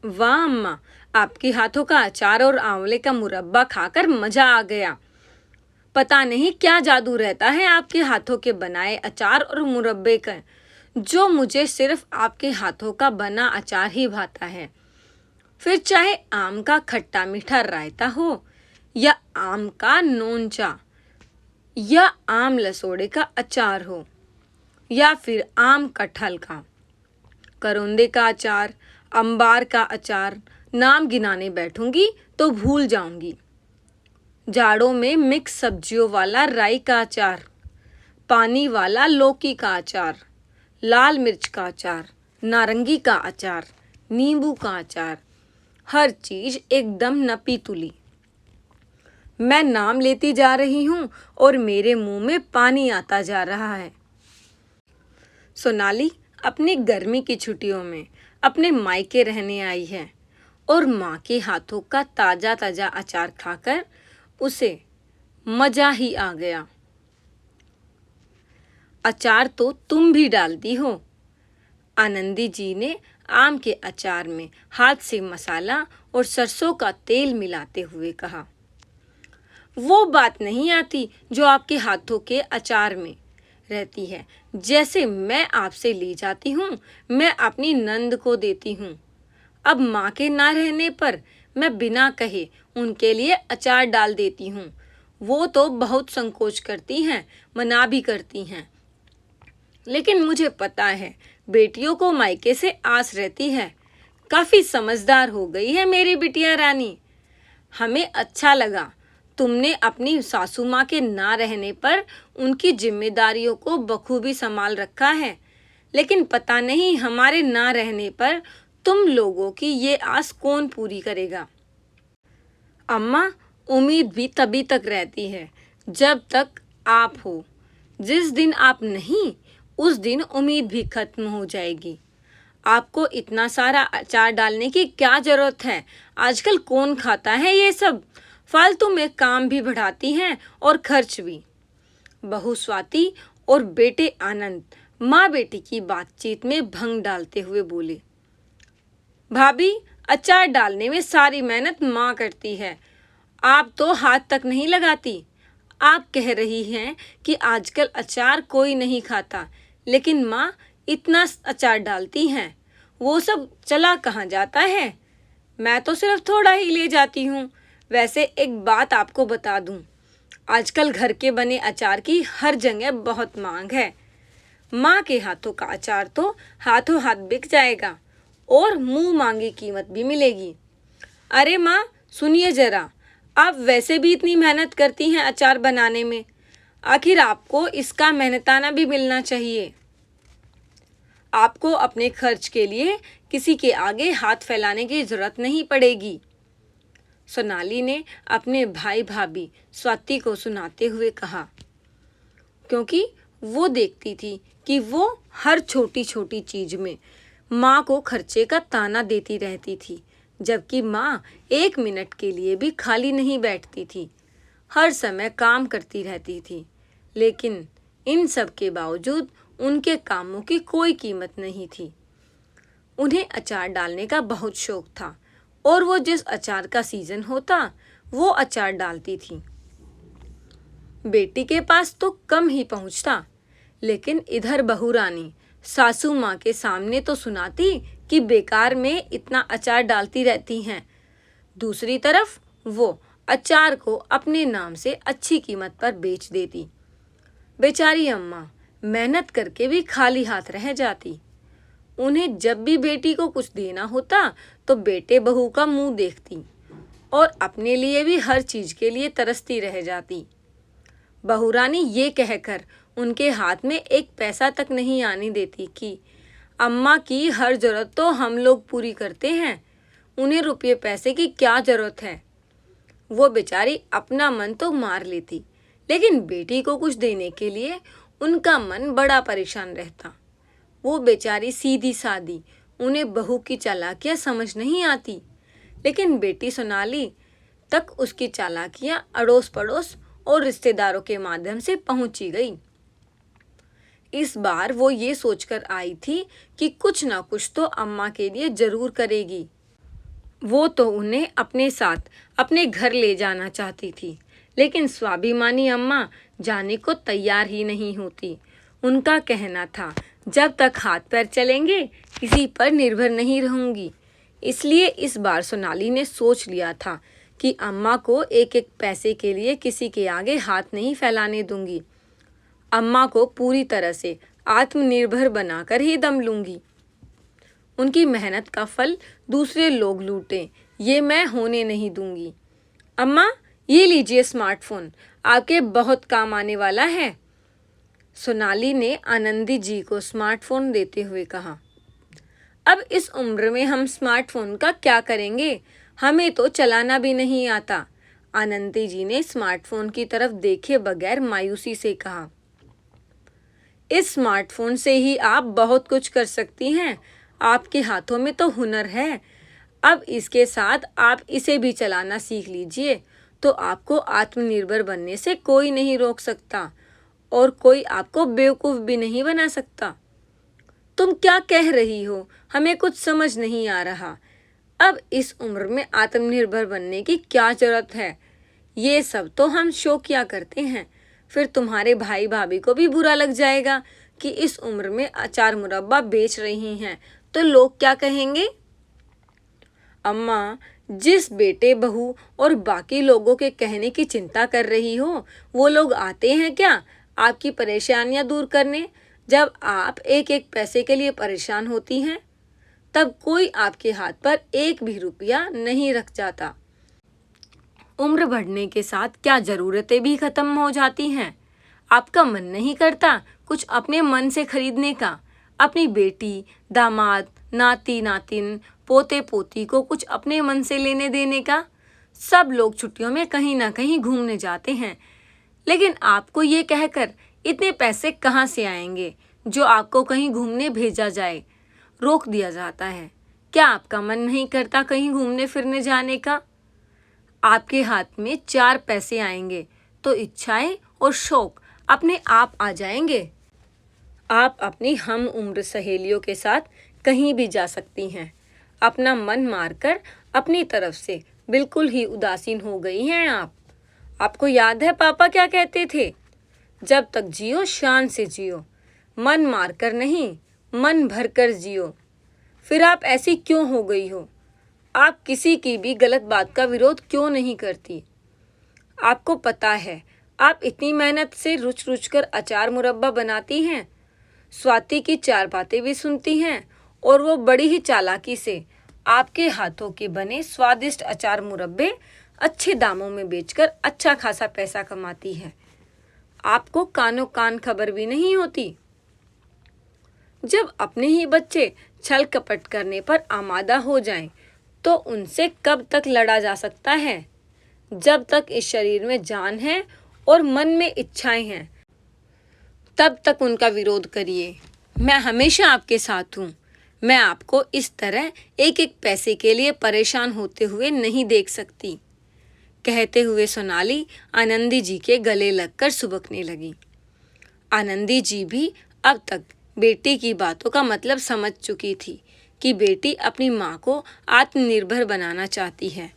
वाह अम्मा, आपके हाथों का अचार और आंवले का मुरब्बा खाकर मजा आ गया। पता नहीं क्या जादू रहता है आपके हाथों के बनाए अचार और मुरब्बे का, जो मुझे सिर्फ आपके हाथों का बना अचार ही भाता है। फिर चाहे आम का खट्टा मीठा रायता हो, या आम का नोनचा, या आम लसोड़े का अचार हो, या फिर आम कटहल का, करौंदे का अचार, अंबार का अचार, नाम गिनाने बैठूंगी तो भूल जाऊंगी। जाड़ों में मिक्स सब्जियों वाला राई का अचार, पानी वाला लौकी का अचार, लाल मिर्च का अचार, नारंगी का अचार, नींबू का अचार, हर चीज एकदम नपी तुली। मैं नाम लेती जा रही हूँ और मेरे मुंह में पानी आता जा रहा है। सोनाली अपनी गर्मी की छुट्टियों में अपने मायके रहने आई है और माँ के हाथों का ताजा ताजा अचार खाकर उसे मजा ही आ गया। अचार तो तुम भी डालती हो, आनंदी जी ने आम के अचार में हाथ से मसाला और सरसों का तेल मिलाते हुए कहा। वो बात नहीं आती जो आपके हाथों के अचार में रहती है। जैसे मैं आपसे ले जाती हूँ, मैं अपनी नंद को देती हूँ। अब माँ के ना रहने पर मैं बिना कहे उनके लिए अचार डाल देती हूँ। वो तो बहुत संकोच करती हैं, मना भी करती हैं, लेकिन मुझे पता है बेटियों को मायके से आस रहती है। काफी समझदार हो गई है मेरी बिटिया रानी। हमें अच्छा लगा तुमने अपनी सासू माँ के ना रहने पर उनकी जिम्मेदारियों को बखूबी संभाल रखा है, लेकिन पता नहीं हमारे ना रहने पर तुम लोगों की ये आस कौन पूरी करेगा। अम्मा, उम्मीद भी तभी तक रहती है जब तक आप हो। जिस दिन आप नहीं, उस दिन उम्मीद भी खत्म हो जाएगी। आपको इतना सारा अचार डालने की क्या जरूरत है? आजकल कौन खाता है ये सब? फालतू में काम भी बढ़ाती हैं और खर्च भी। बहू स्वाति और बेटे आनंद माँ बेटी की बातचीत में भंग डालते हुए बोले। भाभी, अचार डालने में सारी मेहनत माँ करती है, आप तो हाथ तक नहीं लगाती। आप कह रही हैं कि आजकल अचार कोई नहीं खाता, लेकिन माँ इतना अचार डालती हैं, वो सब चला कहाँ जाता है? मैं तो सिर्फ थोड़ा ही ले जाती हूँ। वैसे एक बात आपको बता दूँ, आजकल घर के बने अचार की हर जगह बहुत मांग है। माँ के हाथों का अचार तो हाथों हाथ बिक जाएगा और मुंह मांगी कीमत भी मिलेगी। अरे माँ, सुनिए जरा, आप वैसे भी इतनी मेहनत करती हैं अचार बनाने में, आखिर आपको इसका मेहनताना भी मिलना चाहिए। आपको अपने खर्च के लिए किसी के आगे हाथ फैलाने की जरूरत नहीं पड़ेगी। सोनाली ने अपने भाई भाभी स्वाति को सुनाते हुए कहा, क्योंकि वो देखती थी कि वो हर छोटी छोटी चीज में माँ को खर्चे का ताना देती रहती थी, जबकि माँ एक मिनट के लिए भी खाली नहीं बैठती थी, हर समय काम करती रहती थी। लेकिन इन सब के बावजूद उनके कामों की कोई कीमत नहीं थी। उन्हें अचार डालने का बहुत शौक था और वो जिस अचार का सीजन होता वो अचार डालती थी। बेटी के पास तो कम ही पहुंचता, लेकिन इधर बहू रानी सासू माँ के सामने तो सुनाती कि बेकार में इतना अचार डालती रहती हैं। दूसरी तरफ वो अचार को अपने नाम से अच्छी कीमत पर बेच देती। बेचारी अम्मा मेहनत करके भी खाली हाथ रह जाती। उन्हें जब भी बेटी को कुछ देना होता तो बेटे बहू का मुंह देखती और अपने लिए भी हर चीज के लिए तरसती रह जाती। बहू रानी ये कहकर उनके हाथ में एक पैसा तक नहीं आने देती कि अम्मा की हर जरूरत तो हम लोग पूरी करते हैं, उन्हें रुपये पैसे की क्या जरूरत है। वो बेचारी अपना मन तो मार लेती, लेकिन बेटी को कुछ देने के लिए उनका मन बड़ा परेशान रहता। वो बेचारी सीधी सादी, उन्हें बहू की चालाकियां समझ नहीं आती, लेकिन बेटी सोनाली तक उसकी चालाकियां अड़ोस पड़ोस और रिश्तेदारों के माध्यम से पहुंची गई। इस बार वो ये सोचकर आई थी कि कुछ ना कुछ तो अम्मा के लिए जरूर करेगी। वो तो उन्हें अपने साथ अपने घर ले जाना चाहती थी, लेकिन स्वाभिमानी अम्मा जाने को तैयार ही नहीं होती। उनका कहना था, जब तक हाथ पैर चलेंगे किसी पर निर्भर नहीं रहूंगी। इसलिए इस बार सोनाली ने सोच लिया था कि अम्मा को एक एक पैसे के लिए किसी के आगे हाथ नहीं फैलाने दूंगी। अम्मा को पूरी तरह से आत्मनिर्भर बनाकर ही दम लूंगी। उनकी मेहनत का फल दूसरे लोग लूटें, ये मैं होने नहीं दूंगी। अम्मा, ये लीजिए स्मार्टफोन, आपके बहुत काम आने वाला है। सोनाली ने आनंदी जी को स्मार्टफोन देते हुए कहा। अब इस उम्र में हम स्मार्टफोन का क्या करेंगे? हमें तो चलाना भी नहीं आता। आनंदी जी ने स्मार्टफोन की तरफ देखे बगैर मायूसी से कहा। इस स्मार्टफोन से ही आप बहुत कुछ कर सकती हैं। आपके हाथों में तो हुनर है। अब इसके साथ आप इसे भी चलाना सीख लीजिए, तो आपको आत्मनिर्भर बनने से कोई नहीं रोक सकता और कोई आपको बेवकूफ़ भी नहीं बना सकता। तुम क्या कह रही हो? हमें कुछ समझ नहीं आ रहा। अब इस उम्र में आत्मनिर्भर बनने की क्या जरूरत है? ये सब तो हम शौकिया करते हैं। फिर तुम्हारे भाई भाभी को भी बुरा लग जाएगा कि इस उम्र में अचार मुरब्बा बेच रही हैं, तो लोग क्या कहेंगे? अम्मा, जिस बेटे बहू और बाकी लोगों के कहने की चिंता कर रही हो, वो लोग आते हैं क्या आपकी परेशानियां दूर करने? जब आप एक एक पैसे के लिए परेशान होती हैं, तब कोई आपके हाथ पर एक भी रुपया नहीं रख जाता। उम्र बढ़ने के साथ क्या ज़रूरतें भी ख़त्म हो जाती हैं। आपका मन नहीं करता कुछ अपने मन से खरीदने का? अपनी बेटी, दामाद, नाती नातिन, पोते पोती को कुछ अपने मन से लेने देने का? सब लोग छुट्टियों में कहीं ना कहीं घूमने जाते हैं, लेकिन आपको ये कहकर इतने पैसे कहाँ से आएंगे जो आपको कहीं घूमने भेजा जाए? रोक दिया जाता है। क्या आपका मन नहीं करता कहीं घूमने फिरने जाने का? आपके हाथ में 4 पैसे आएंगे तो इच्छाएं और शौक अपने आप आ जाएंगे। आप अपनी हम उम्र सहेलियों के साथ कहीं भी जा सकती हैं। अपना मन मारकर अपनी तरफ से बिल्कुल ही उदासीन हो गई हैं आप। आपको याद है पापा क्या कहते थे? जब तक जियो शान से जियो, मन मारकर नहीं, मन भरकर जियो। फिर आप ऐसी क्यों हो गई हो? आप किसी की भी गलत बात का विरोध क्यों नहीं करती? आपको पता है आप इतनी मेहनत से रुच रुच कर अचार मुरब्बा बनाती हैं, स्वाति की 4 बातें भी सुनती हैं और वो बड़ी ही चालाकी से आपके हाथों के बने स्वादिष्ट अचार मुरब्बे अच्छे दामों में बेचकर अच्छा खासा पैसा कमाती है। आपको कानों कान खबर भी नहीं होती। जब अपने ही बच्चे छल कपट करने पर आमादा हो जाएं, तो उनसे कब तक लड़ा जा सकता है? जब तक इस शरीर में जान है और मन में इच्छाएं हैं, तब तक उनका विरोध करिए। मैं हमेशा आपके साथ हूँ। मैं आपको इस तरह एक एक पैसे के लिए परेशान होते हुए नहीं देख सकती। कहते हुए सोनाली आनंदी जी के गले लगकर सुबकने लगी। आनंदी जी भी अब तक बेटी की बातों का मतलब समझ चुकी थी कि बेटी अपनी माँ को आत्मनिर्भर बनाना चाहती है,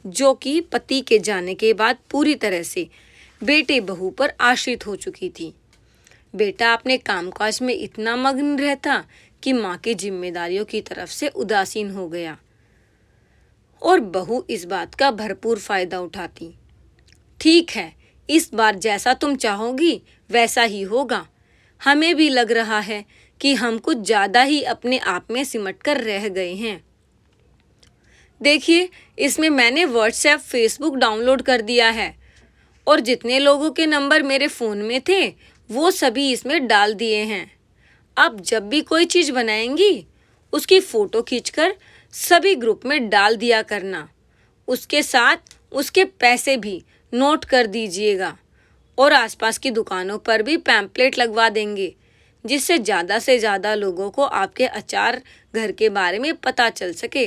जो कि पति के जाने के बाद पूरी तरह से बेटे बहू पर आश्रित हो चुकी थी। बेटा अपने कामकाज में इतना मग्न रहता कि माँ की जिम्मेदारियों की तरफ से उदासीन हो गया और बहू इस बात का भरपूर फायदा उठाती। ठीक है, इस बार जैसा तुम चाहोगी वैसा ही होगा। हमें भी लग रहा है कि हम कुछ ज़्यादा ही अपने आप में सिमट कर रह गए हैं। देखिए, इसमें मैंने व्हाट्सएप, फेसबुक डाउनलोड कर दिया है और जितने लोगों के नंबर मेरे फ़ोन में थे वो सभी इसमें डाल दिए हैं। अब जब भी कोई चीज़ बनाएंगी उसकी फ़ोटो खींचकर सभी ग्रुप में डाल दिया करना। उसके साथ उसके पैसे भी नोट कर दीजिएगा और आसपास की दुकानों पर भी पैम्पलेट लगवा देंगे, जिससे ज़्यादा से ज़्यादा लोगों को आपके अचार घर के बारे में पता चल सके।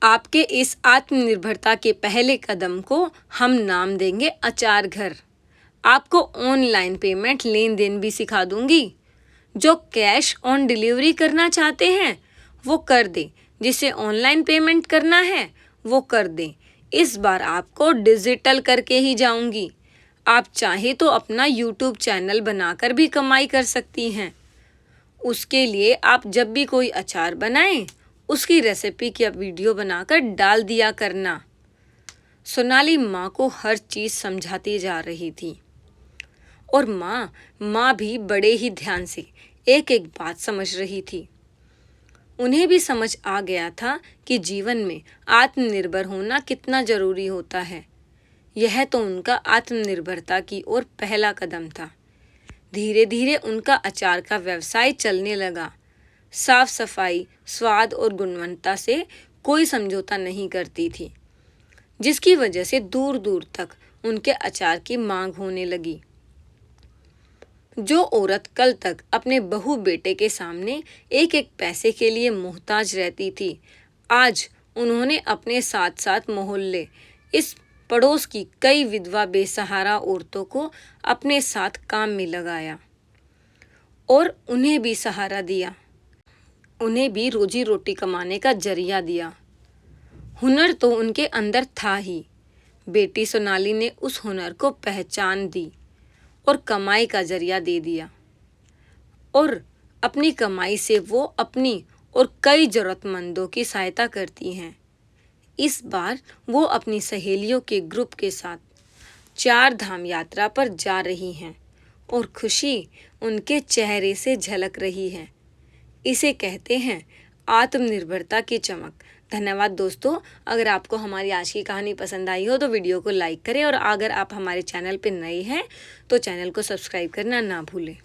आपके इस आत्मनिर्भरता के पहले कदम को हम नाम देंगे अचार घर। आपको ऑनलाइन पेमेंट लेन देन भी सिखा दूंगी। जो कैश ऑन डिलीवरी करना चाहते हैं वो कर दे, जिसे ऑनलाइन पेमेंट करना है वो कर दें। इस बार आपको डिजिटल करके ही जाऊंगी। आप चाहे तो अपना यूट्यूब चैनल बनाकर भी कमाई कर सकती हैं। उसके लिए आप जब भी कोई अचार बनाएं, उसकी रेसिपी की वीडियो बनाकर डाल दिया करना। सोनाली माँ को हर चीज़ समझाती जा रही थी और माँ भी बड़े ही ध्यान से एक एक बात समझ रही थी। उन्हें भी समझ आ गया था कि जीवन में आत्मनिर्भर होना कितना जरूरी होता है। यह तो उनका आत्मनिर्भरता की ओर पहला कदम था। धीरे धीरे उनका अचार का व्यवसाय चलने लगा। साफ सफाई, स्वाद और गुणवत्ता से कोई समझौता नहीं करती थी, जिसकी वजह से दूर दूर तक उनके अचार की मांग होने लगी। जो औरत कल तक अपने बहू बेटे के सामने एक एक पैसे के लिए मोहताज रहती थी, आज उन्होंने अपने साथ साथ मोहल्ले, इस पड़ोस की कई विधवा बेसहारा औरतों को अपने साथ काम में लगाया और उन्हें भी सहारा दिया, उन्हें भी रोजी रोटी कमाने का जरिया दिया। हुनर तो उनके अंदर था ही। बेटी सोनाली ने उस हुनर को पहचान दी और कमाई का जरिया दे दिया और अपनी कमाई से वो अपनी और कई जरूरतमंदों की सहायता करती हैं। इस बार वो अपनी सहेलियों के ग्रुप के साथ 4 धाम यात्रा पर जा रही हैं और खुशी उनके चेहरे से झलक रही है। इसे कहते हैं आत्मनिर्भरता की चमक। धन्यवाद दोस्तों। अगर आपको हमारी आज की कहानी पसंद आई हो तो वीडियो को लाइक करें और अगर आप हमारे चैनल पर नए हैं तो चैनल को सब्सक्राइब करना ना भूलें।